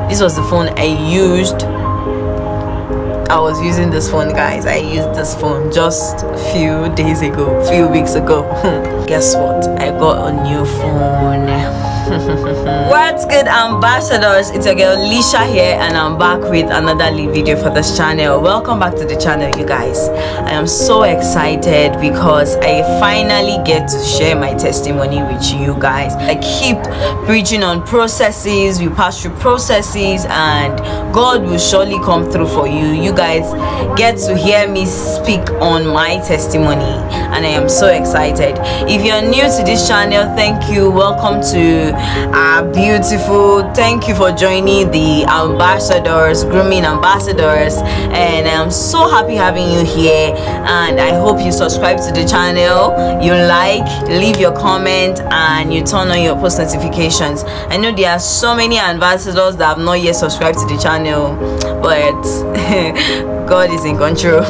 This was the phone I used. I was using this phone, guys. I used this phone just a few days ago, few weeks ago. Guess what? I got a new phone. What's good, ambassadors? It's your girl Lisha here, and I'm back with another video for this channel. Welcome back to the channel, you guys. I am so excited because I finally get to share my testimony with you guys. I keep preaching on processes. We pass through processes and God will surely come through for you. You guys get to hear me speak on my testimony, and I am so excited. If you're new to this channel, thank you. Welcome to beautiful. Thank you for joining the ambassadors, grooming ambassadors, and I'm so happy having you here. And I hope you subscribe to the channel, you like, leave your comment, and you turn on your post notifications. I know there are so many ambassadors that have not yet subscribed to the channel, but God is in control.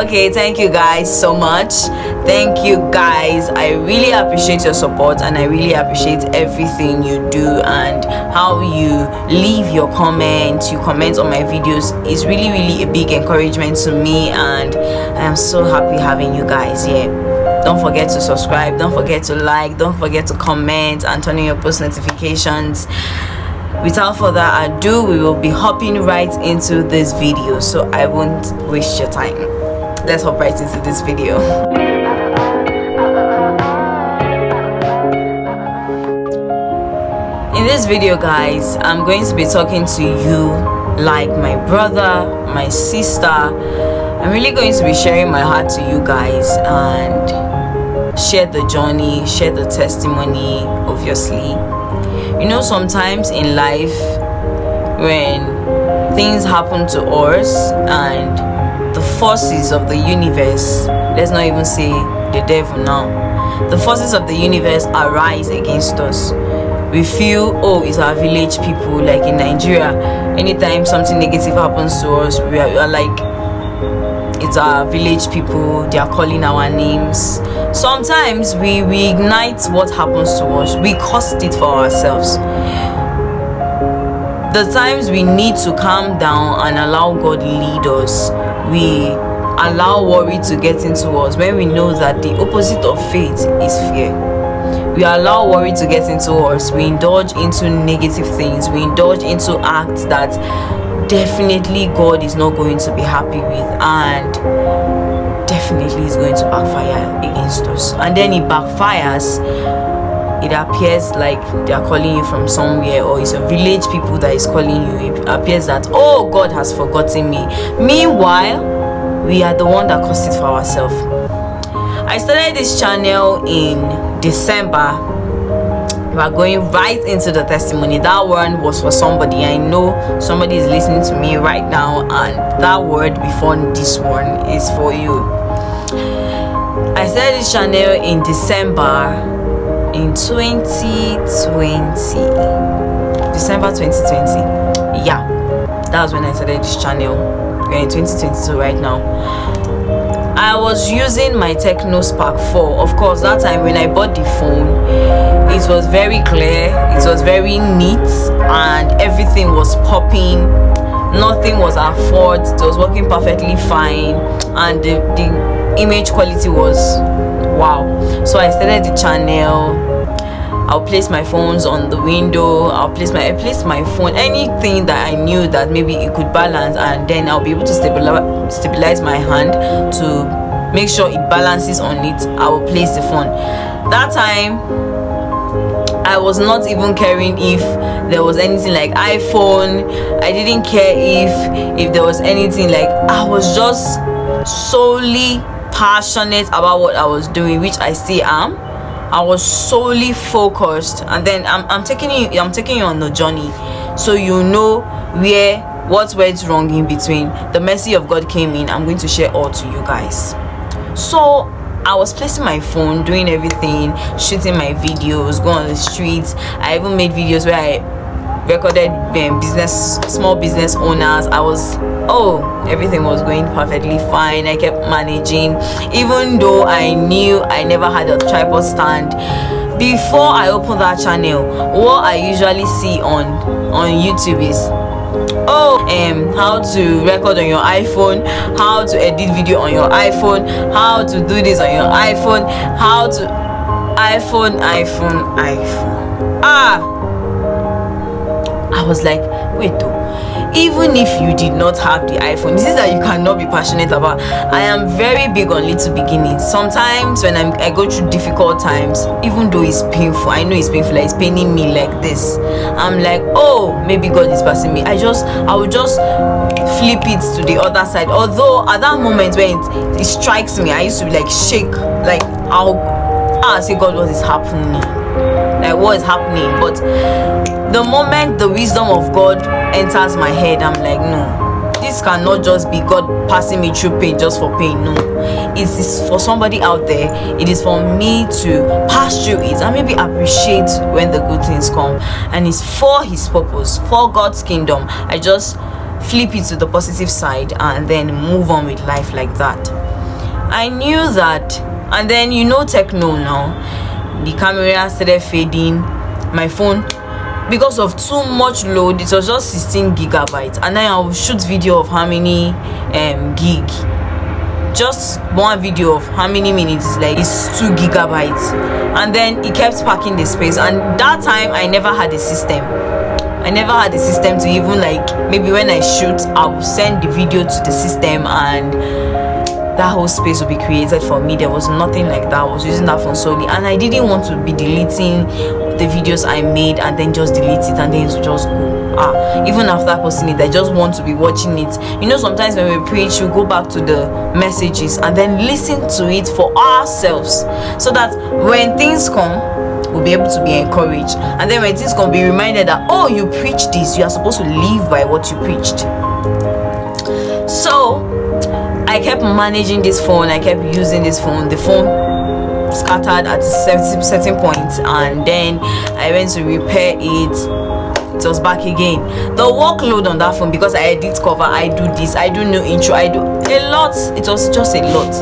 Okay, thank you guys so much. Thank you guys. I really appreciate your support, and I really appreciate everything you do and how you leave your comments. You comment on my videos. It's really a big encouragement to me, and I am so happy having you guys here. Don't forget to subscribe, don't forget to like, don't forget to comment, and turn on your post notifications. Without further ado, we will be hopping right into this video, so I won't waste your time. Let's hop right into this video. In this video, guys, I'm going to be talking to you like my brother, my sister. I'm really going to be sharing my heart to you guys and share the journey, share the testimony, obviously. You know, sometimes in life, when things happen to us and the forces of the universe, let's not even say the devil now, the forces of the universe arise against us. We feel, oh, it's our village people. Like in Nigeria, anytime something negative happens to us, we are like, it's our village people, they are calling our names. Sometimes we ignite what happens to us, we caused it for ourselves. The times we need to calm down and allow God lead us, we allow worry to get into us when we know that the opposite of faith is fear. We allow worry to get into us, we indulge into negative things, we indulge into acts that definitely God is not going to be happy with, and definitely is going to backfire against us. And then it backfires, it appears like they are calling you from somewhere, or it's a village people that is calling you. It appears that, oh, God has forgotten me. Meanwhile, we are the one that caused it for ourselves. I started this channel in December. We are going right into the testimony. That one was for somebody. I know somebody is listening to me right now, and that word before this one is for you. I started this channel in December in 2020. December 2020. Yeah, that was when I started this channel. We're in 2022 right now. I was using my Techno Spark 4. Of course, that time when I bought the phone, it was very clear, it was very neat, and everything was popping. Nothing was at fault. It was working perfectly fine, and the image quality was wow. So I started the channel. I'll place my phones on the window. I placed my phone, anything that I knew that maybe it could balance, and then I'll be able to stabilize my hand to make sure it balances on it. I will place the phone. That time I was not even caring if there was anything like iPhone. I didn't care if there was anything like, I was just solely passionate about what I was doing, which I still am. I was solely focused, and then I'm taking you on the journey, so you know what went wrong in between. The mercy of God came in. I'm going to share all to you guys. So I was placing my phone, doing everything, shooting my videos, going on the streets. I even made videos where I recorded small business owners. Everything was going perfectly fine. I kept managing, even though I knew I never had a tripod stand. Before I opened that channel, what I usually see on on YouTube is, how to record on your iPhone, how to edit video on your iPhone, how to do this on your iPhone, how to iPhone. I was like, wait though, even if you did not have the iPhone, this is that you cannot be passionate about. I am very big on little beginnings. Sometimes when I go through difficult times, even though it's painful, I know it's painful, like it's paining me like this, I'm like, oh, maybe God is passing me. I will just flip it to the other side. Although at that moment when it strikes me, I used to be like shake, like I'll say, God, what is happening? Like, what is happening? But the moment the wisdom of God enters my head, I'm like, no, this cannot just be God passing me through pain just for pain. No, it is for somebody out there. It is for me to pass through it and maybe appreciate when the good things come, and it's for His purpose, for God's kingdom. I just flip it to the positive side and then move on with life like that. I knew that. And then techno now, the camera started fading. My phone, because of too much load, it was just 16 gigabytes, and then I will shoot video of how many gig, just one video of how many minutes, like it's 2 gigabytes, and then it kept packing the space. And that time I never had a system. To even, like, maybe when I shoot, I will send the video to the system and that whole space will be created for me. There was nothing like that. I was using that phone solely, and I didn't want to be deleting the videos I made and then just delete it and then it will just go. Even after posting it, I just want to be watching it. Sometimes when we preach, we go back to the messages and then listen to it for ourselves, so that when things come, we'll be able to be encouraged. And then when things come, be reminded that, oh, you preached this, you are supposed to live by what you preached. So I kept managing this phone. I kept using this phone. The phone scattered at a certain point, and then I went to repair it. It was back again. The workload on that phone, because I edit cover, I do this, I do new intro, I do a lot. It was just a lot.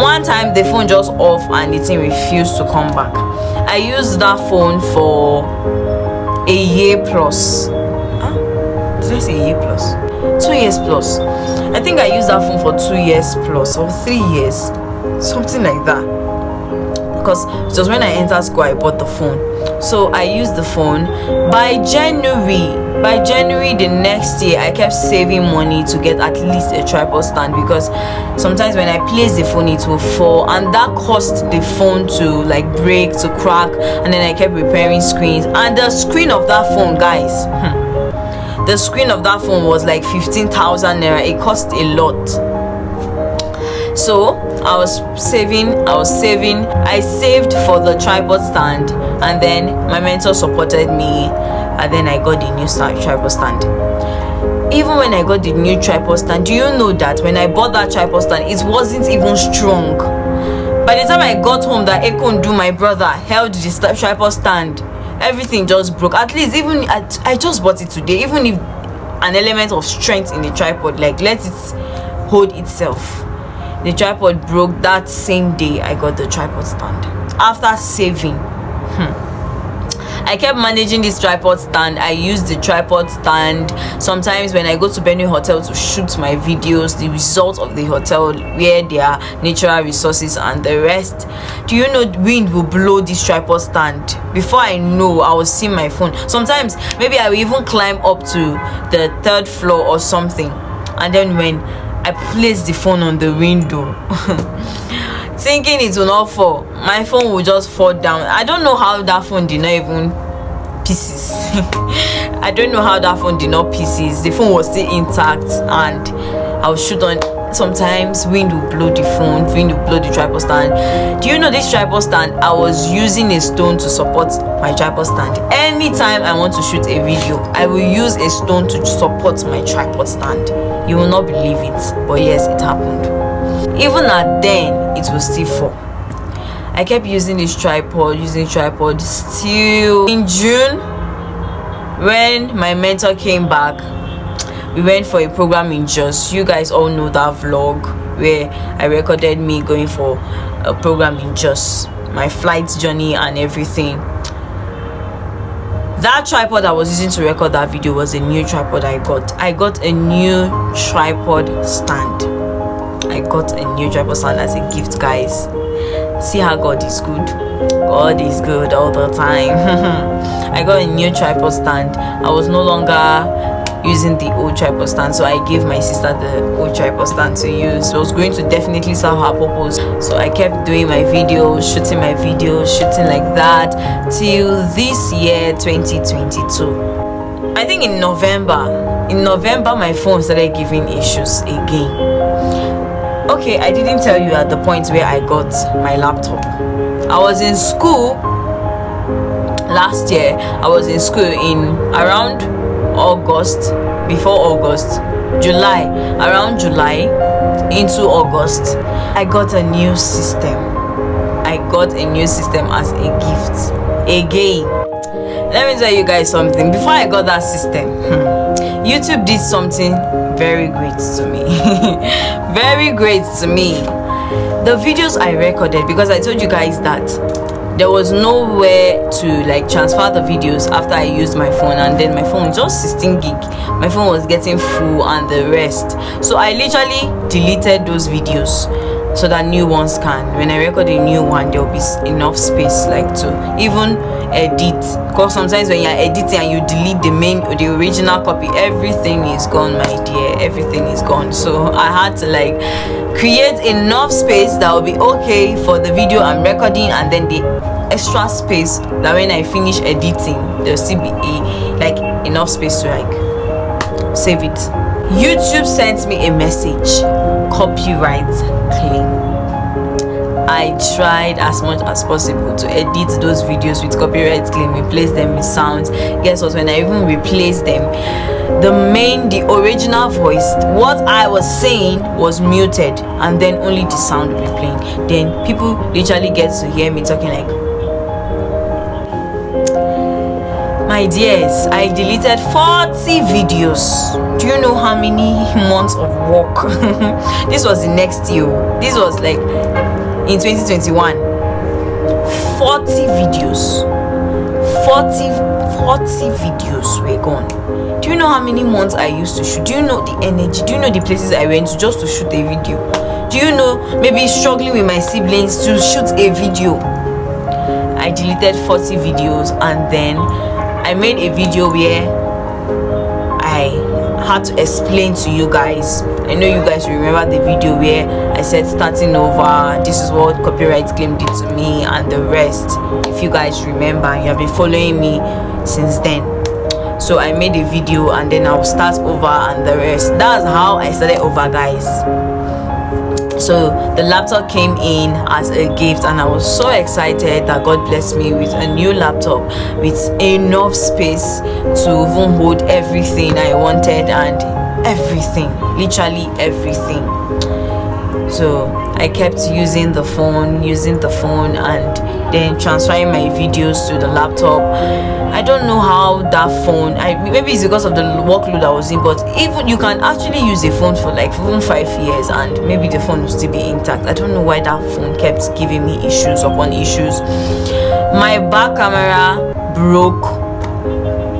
One time the phone just off and the thing refused to come back. I used that phone for a year plus. Did I say a year plus? 2 years plus. I think I used that phone for 2 years plus, or 3 years, something like that, because it was when I entered school I bought the phone. So I used the phone. By January the next year, I kept saving money to get at least a tripod stand, because sometimes when I place the phone it will fall, and that caused the phone to like break, to crack, and then I kept repairing screens. And the screen of that phone, guys, the screen of that phone was like 15,000 naira. It cost a lot. So I was saving. I saved for the tripod stand, and then my mentor supported me, and then I got the new tripod stand. Even when I got the new tripod stand, do you know that when I bought that tripod stand, it wasn't even strong? By the time I got home, that Ekundu, my brother, held the tripod stand, everything just broke. At least, even I just bought it today, even if an element of strength in the tripod, like, let it hold itself, the tripod broke that same day I got the tripod stand. After saving, I kept managing this tripod stand. I used the tripod stand sometimes when I go to Benue Hotel to shoot my videos, the result of the hotel, where there are natural resources and the rest. Do you know wind will blow this tripod stand? Before I know, I will see my phone. Sometimes maybe I will even climb up to the 3rd floor or something, and then when I place the phone on the window thinking it will not fall, my phone will just fall down. I don't know how that phone did not even pieces. I don't know how that phone did not pieces. The phone was still intact, and I'll shoot on. Sometimes wind will blow the phone, wind will blow the tripod stand. Do you know this tripod stand? I was using a stone to support my tripod stand. Anytime I want to shoot a video, I will use a stone to support my tripod stand. You will not believe it, but yes, it happened. Even at then, it will still fall. I kept using this tripod, still. In June, when my mentor came back, we went for a program in Jos. You guys all know that vlog where I recorded me going for a program in Jos, my flight journey and everything. That tripod I was using to record that video was a new tripod I got a new tripod stand. I got a new tripod stand as a gift, guys. See how God is good. God is good all the time. I got a new tripod stand. I was no longer using the old tripod stand, so I gave my sister the old tripod stand to use. So it was going to definitely serve her purpose. So I kept doing my videos, shooting like that till this year 2022. I think in November my phone started giving issues again. Okay, I didn't tell you at the point where I got my laptop. I was in school last year. I was in school in around August, before August, around July into August. I got a new system. As a gift. Again, let me tell you guys something. Before I got that system, YouTube did something very great to me. Very great to me. The videos I recorded, because I told you guys that there was nowhere to like transfer the videos after I used my phone, and then my phone was just 16 gig. My phone was getting full and the rest. So I literally deleted those videos so that new ones can. When I record a new one, there will be enough space like to even edit. Because sometimes when you're editing and you delete the original copy, everything is gone, my dear. Everything is gone. So I had to like create enough space that will be okay for the video I'm recording, and then the extra space that when I finish editing there'll still be enough space to like save it. YouTube sent me a message, copyright claim. I tried as much as possible to edit those videos with copyright claim, replace them with sounds. Guess what? When I even replaced them, the original voice, what I was saying was muted, and then only the sound will be playing. Then people literally get to hear me talking like, my dears, I deleted 40 videos. Do you know how many months of work? This was the next year. This was like in 2021. 40 videos. 40 videos were gone. Do you know how many months I used to shoot? Do you know the energy? Do you know the places I went to just to shoot a video? Do you know maybe struggling with my siblings to shoot a video? I deleted 40 videos, and then I made a video where I had to explain to you guys. I know you guys remember the video where I said starting over, this is what copyright claim did to me and the rest. If you guys remember, you have been following me since then. So I made a video and then I'll start over and the rest. That's how I started over, guys. So the laptop came in as a gift, and I was so excited that God blessed me with a new laptop with enough space to even hold everything I wanted, and everything, literally everything. So I kept using the phone and then transferring my videos to the laptop. I don't know how that phone, maybe it's because of the workload I was in, but even you can actually use a phone for like even 5 years and maybe the phone will still be intact. I don't know why that phone kept giving me issues upon issues. My back camera broke.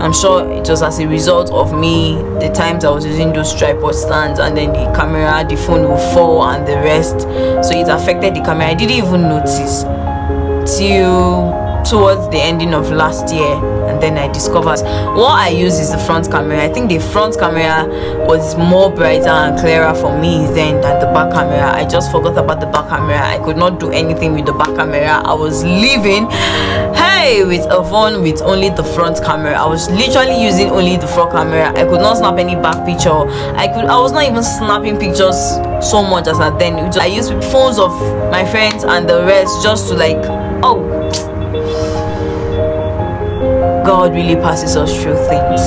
I'm sure it was as a result of me, the times I was using those tripod stands, and then the phone will fall and the rest. So it affected the camera. I didn't even notice till towards the ending of last year, and then I discovered what I use is the front camera. I think the front camera was more brighter and clearer for me then than the back camera. I just forgot about the back camera. I could not do anything with the back camera. I was living with a phone with only the front camera. I was literally using only the front camera. I could not snap any back picture. I was not even snapping pictures so much as at then. I used phones of my friends and the rest just to like, God really passes us through things.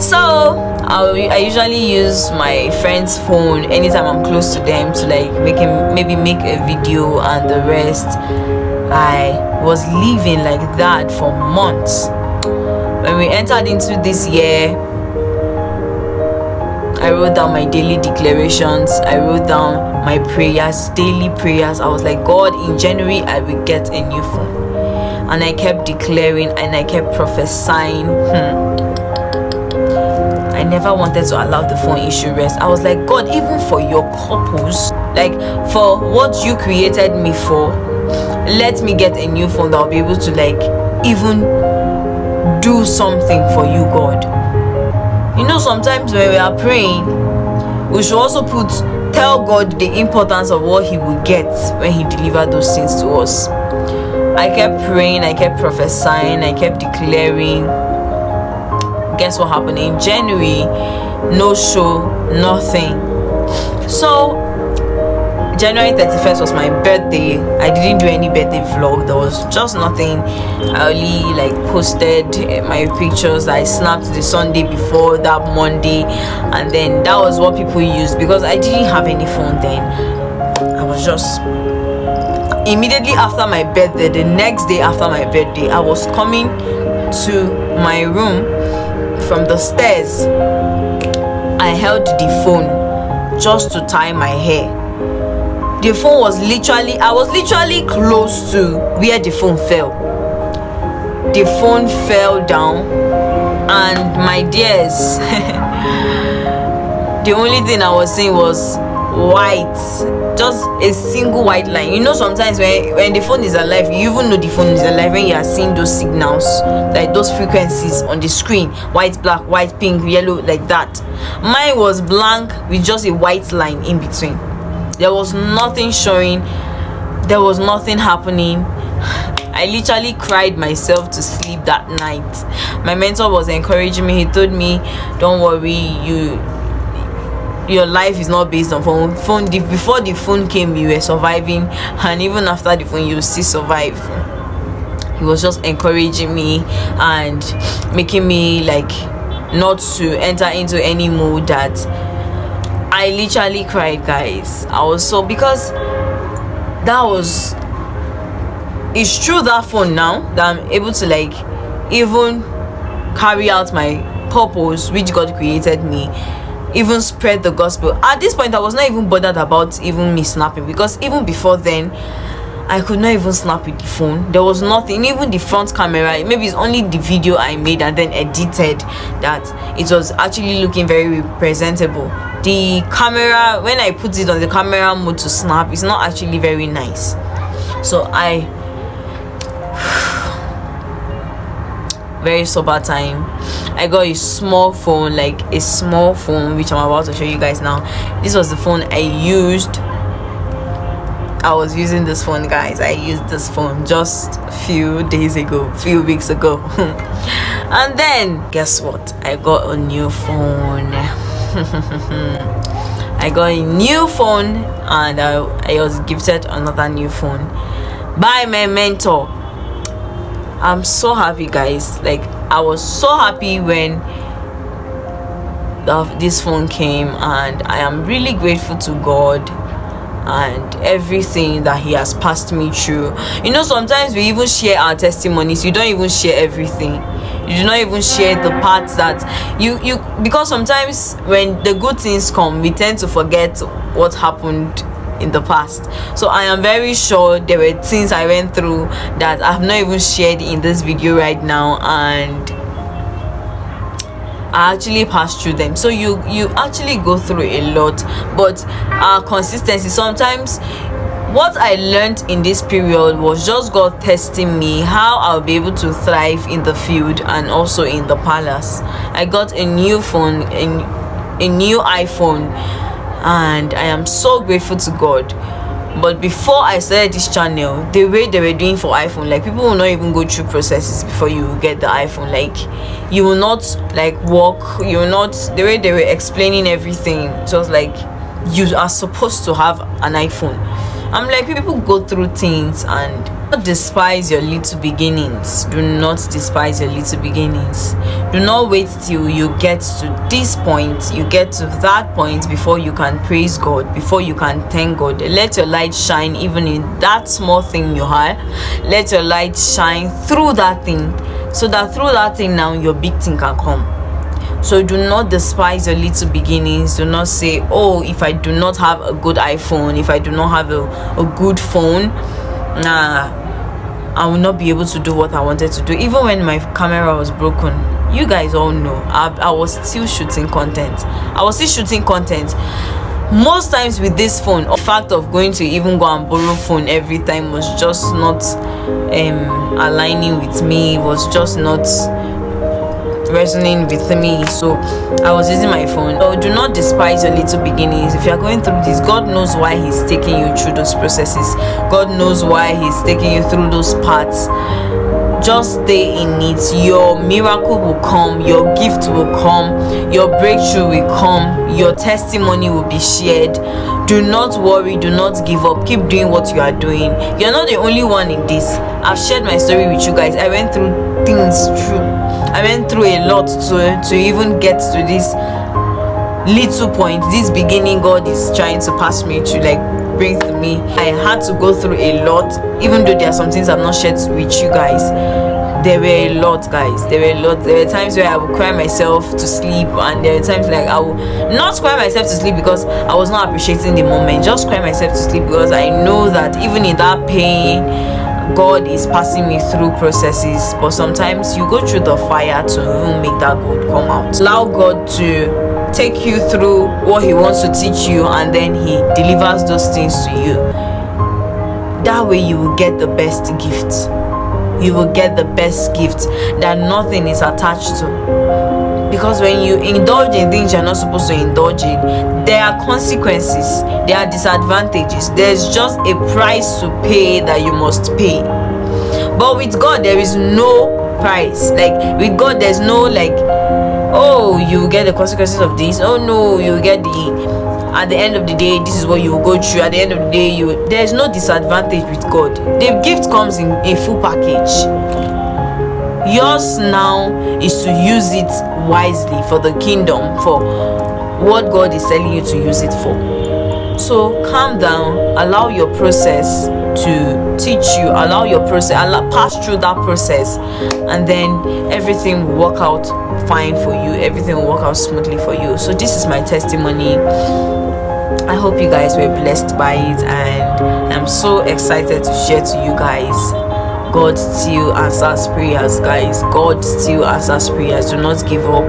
So I usually use my friend's phone anytime I'm close to them to like maybe make a video and the rest. I was living like that for months. When we entered into this year, I wrote down my daily declarations. I wrote down my prayers, daily prayers. I was like, God, in January I will get a new phone. And I kept declaring and I kept prophesying. I never wanted to allow the phone issue rest. I was like, God, even for your purpose, like for what you created me for, let me get a new phone that will be able to like even do something for you, God. You know, sometimes when we are praying, we should also tell God the importance of what he will get when he delivered those things to us. I kept praying, I kept prophesying, I kept declaring. Guess what happened in January? No show, nothing. So January 31st was my birthday. I didn't do any birthday vlog. There was just nothing. I only like posted my pictures I snapped the Sunday before that Monday, and then that was what people used because I didn't have any phone then. I was just immediately after my birthday, the next day after my birthday, I was coming to my room from the stairs. I held the phone just to tie my hair. The phone was I was literally close to where the phone fell. The phone fell down, and my dears, the only thing I was seeing was white, just a single white line. You know, sometimes when the phone is alive, you even know the phone is alive when you are seeing those signals, like those frequencies on the screen, white, black, white, pink, yellow, like that. Mine was blank with just a white line in between. There was nothing showing. There was nothing happening. I literally cried myself to sleep that night. My mentor was encouraging me. He told me, don't worry, your life is not based on phone. Before the phone came, you were surviving, and even after the phone, you will still survive. He was just encouraging me and making me like not to enter into any mood that I literally cried, guys. I was so, because it's through that phone now that I'm able to like even carry out my purpose which God created me, even spread the gospel. At this point I was not even bothered about even me snapping, because even before then I could not even snap with the phone. There was nothing, even the front camera, maybe it's only the video I made and then edited that it was actually looking very presentable. The camera, when I put it on the camera mode to snap, it's not actually very nice. So very sober time, I got a small phone, like a small phone, which I'm about to show you guys now. This was the phone I used. I was using this phone, guys. I used this phone just a few weeks ago. And then guess what? I got a new phone. I got a new phone, and I was gifted another new phone by my mentor. I'm so happy, guys. Like, I was so happy when this phone came, and I am really grateful to God and everything that he has passed me through. You know, sometimes we even share our testimonies. You don't even share everything. You do not even share the parts that you because sometimes when the good things come, we tend to forget what happened in the past. So I am very sure there were things I went through that I have not even shared in this video right now, and I actually passed through them. So you actually go through a lot, but our consistency, sometimes what I learned in this period was just God testing me how I'll be able to thrive in the field and also in the palace. I got a new phone, a new iPhone, and I am so grateful to God. But before I started this channel, the way they were doing for iPhone, like, people will not even go through processes before you get the iPhone. Like, you will not like walk, you will not, the way they were explaining everything, it was like you are supposed to have an iPhone. I'm like, people go through things, and don't despise your little beginnings. Do not despise your little beginnings. Do not wait till you get to this point, you get to that point before you can praise God, before you can thank God. Let your light shine even in that small thing you have. Let your light shine through that thing, so that through that thing now your big thing can come. So do not despise your little beginnings. Do not say, oh, if I do not have a good iPhone, if I do not have a good phone, I will not be able to do what I wanted to do. Even when my camera was broken, you guys all know I was still shooting content. Most times with this phone. The fact of going to even go and borrow phone every time was just not aligning with me, was just not resonating with me. So I was using my phone. So do not despise your little beginnings. If you are going through this, God knows why He's taking you through those processes. God knows why He's taking you through those parts. Just stay in it. Your miracle will come, your gift will come, your breakthrough will come, your testimony will be shared. Do not worry, do not give up. Keep doing what you are doing. You're not the only one in this. I've shared my story with you guys. I went through a lot to even get to this little point, this beginning God is trying to pass me to, like, bring to me. I had to go through a lot, even though there are some things I've not shared with you guys. There were a lot, guys. There were times where I would cry myself to sleep, and there were times like I would not cry myself to sleep because I was not appreciating the moment. Just cry myself to sleep because I know that even in that pain, God is passing me through processes. But sometimes you go through the fire to even make that gold come out. Allow God to take you through what He wants to teach you, and then He delivers those things to you. That way you will get the best gift. You will get the best gift that nothing is attached to. Because when you indulge in things you're not supposed to indulge in, there are consequences, there are disadvantages, there's just a price to pay that you must pay. But with God there is no price. Like with God there's no like, oh, you get the consequences of this, oh no, you get at the end of the day this is what you will go through. At the end of the day there's no disadvantage with God. The gift comes in a full package. Yours now is to use it wisely for the kingdom, for what God is telling you to use it for. So calm down, allow your process to teach you, pass through that process, and then everything will work out fine for you, everything will work out smoothly for you. So this is my testimony. I hope you guys were blessed by it, and I'm so excited to share to you guys. God still answers prayers, guys. God still answers prayers. Do not give up.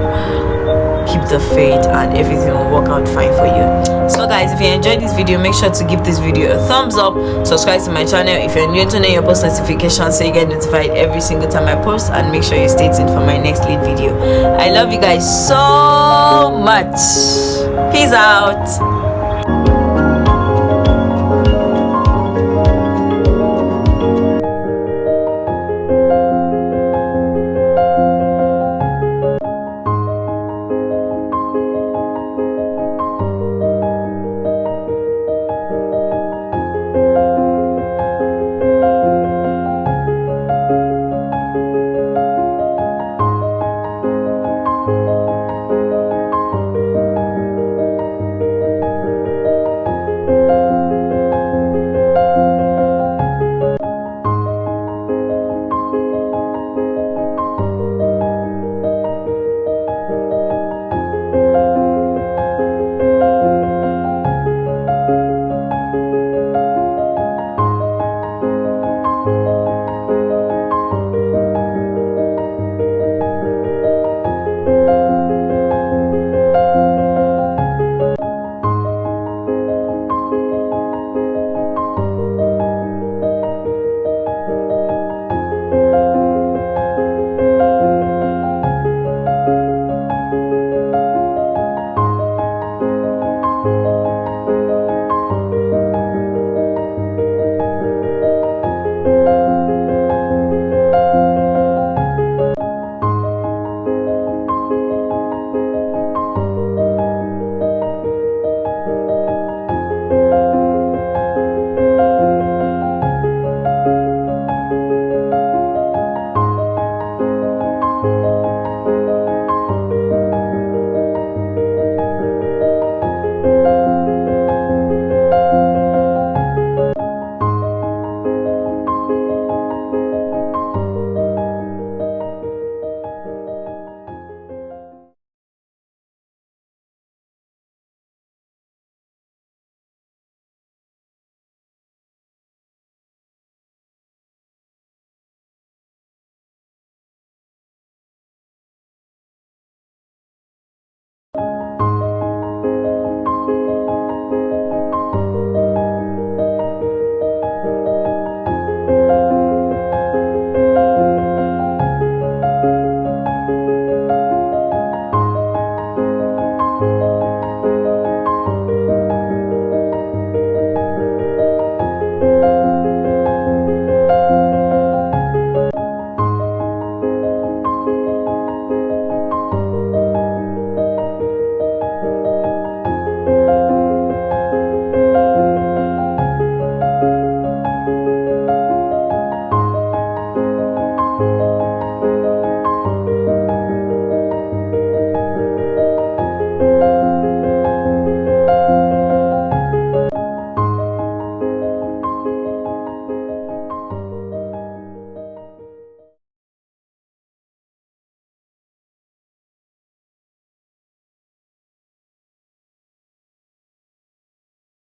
Keep the faith, and everything will work out fine for you. So guys, if you enjoyed this video, make sure to give this video a thumbs up. Subscribe to my channel if you're new to know your post notifications so you get notified every single time I post, and make sure you stay tuned for my next lead video. I love you guys so much. Peace out.